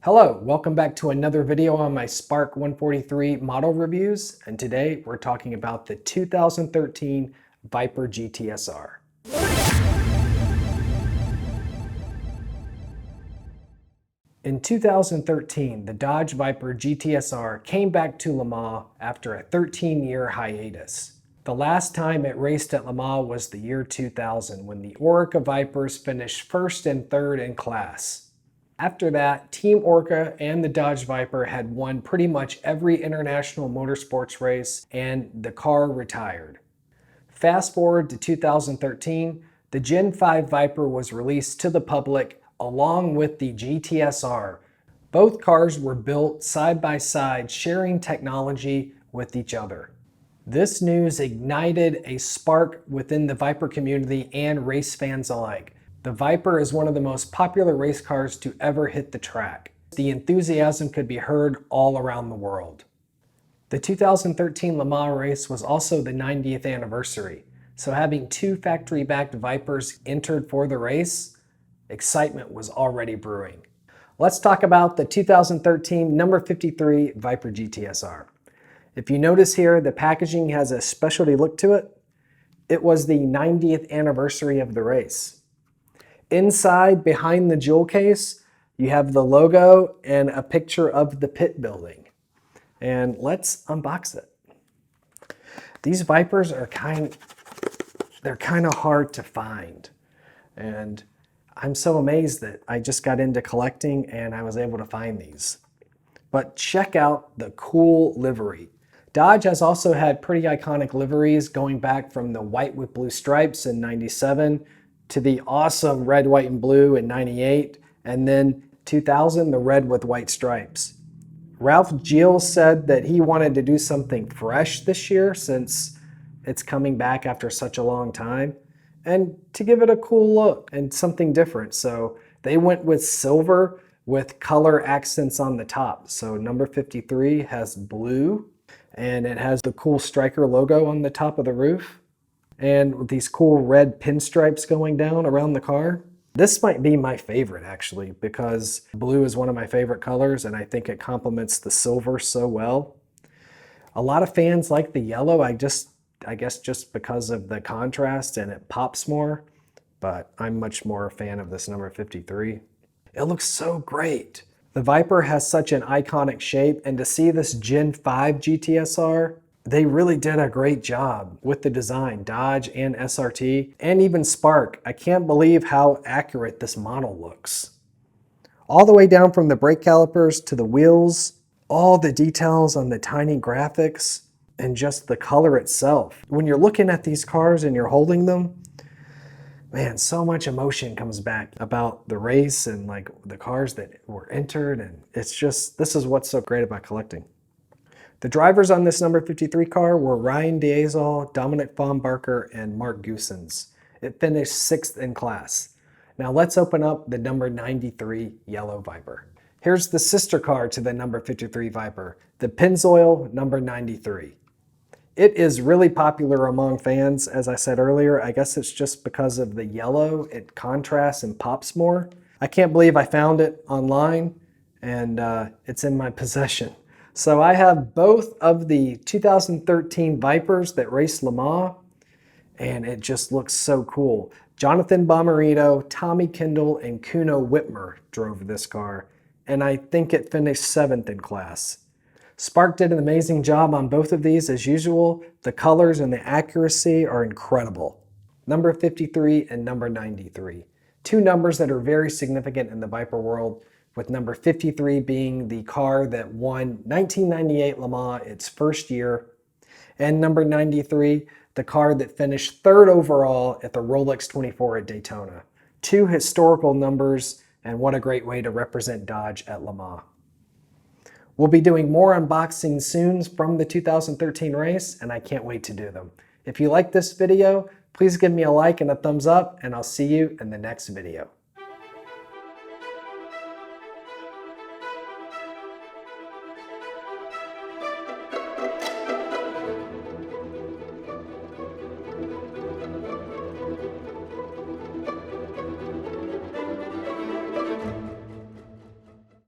Hello, welcome back to another video on my Spark 143 model reviews, and today we're talking about the 2013 Viper GTS-R. In 2013, the Dodge Viper GTS-R came back to Le Mans after a 13-year hiatus. The last time it raced at Le Mans was the year 2000, when the Orca Vipers finished first and third in class. After that, Team Orca and the Dodge Viper had won pretty much every international motorsports race, and the car retired. Fast forward to 2013, the Gen 5 Viper was released to the public along with the GTS-R. Both cars were built side by side, sharing technology with each other. This news ignited a spark within the Viper community and race fans alike. The Viper is one of the most popular race cars to ever hit the track. The enthusiasm could be heard all around the world. The 2013 Le Mans race was also the 90th anniversary, so having two factory-backed Vipers entered for the race, excitement was already brewing. Let's talk about the 2013 number 53 Viper GTS-R. If you notice here, the packaging has a specialty look to it. It was the 90th anniversary of the race. Inside, behind the jewel case, you have the logo and a picture of the pit building. And let's unbox it. These Vipers are kind of hard to find. And I'm so amazed that I just got into collecting and I was able to find these. But check out the cool livery. Dodge has also had pretty iconic liveries going back from the white with blue stripes in '97 to the awesome red, white, and blue in '98, and then 2000, the red with white stripes. Ralph Gilles said that he wanted to do something fresh this year since it's coming back after such a long time, and to give it a cool look and something different. So they went with silver with color accents on the top. So number 53 has blue, and it has the cool striker logo on the top of the roof, and with these cool red pinstripes going down around the car. This might be my favorite actually, because blue is one of my favorite colors and I think it complements the silver so well. A lot of fans like the yellow, I guess just because of the contrast and it pops more, but I'm much more a fan of this number 53. It looks so great. The Viper has such an iconic shape, and to see this Gen 5 GTS-R, they really did a great job with the design, Dodge and SRT, and even Spark. I can't believe how accurate this model looks. All the way down from the brake calipers to the wheels, all the details on the tiny graphics, and just the color itself. When you're looking at these cars and you're holding them, man, so much emotion comes back about the race and like the cars that were entered, and it's just, this is what's so great about collecting. The drivers on this number 53 car were Ryan Diazol, Dominic Baumbarker, and Mark Goossens. It finished 6th in class. Now let's open up the number 93 yellow Viper. Here's the sister car to the number 53 Viper, the Pennzoil number 93. It is really popular among fans, as I said earlier. I guess it's just because of the yellow, it contrasts and pops more. I can't believe I found it online, and it's in my possession. So I have both of the 2013 Vipers that raced Le Mans, and it just looks so cool. Jonathan Bomarito, Tommy Kendall, and Kuno Whitmer drove this car, and I think it finished 7th in class. Spark did an amazing job on both of these as usual. The colors and the accuracy are incredible. Number 53 and number 93. Two numbers that are very significant in the Viper world, with number 53 being the car that won 1998 Le Mans its first year, and number 93, the car that finished 3rd overall at the Rolex 24 at Daytona. Two historical numbers, and what a great way to represent Dodge at Le Mans. We'll be doing more unboxings soon from the 2013 race, and I can't wait to do them. If you like this video, please give me a like and a thumbs up, and I'll see you in the next video.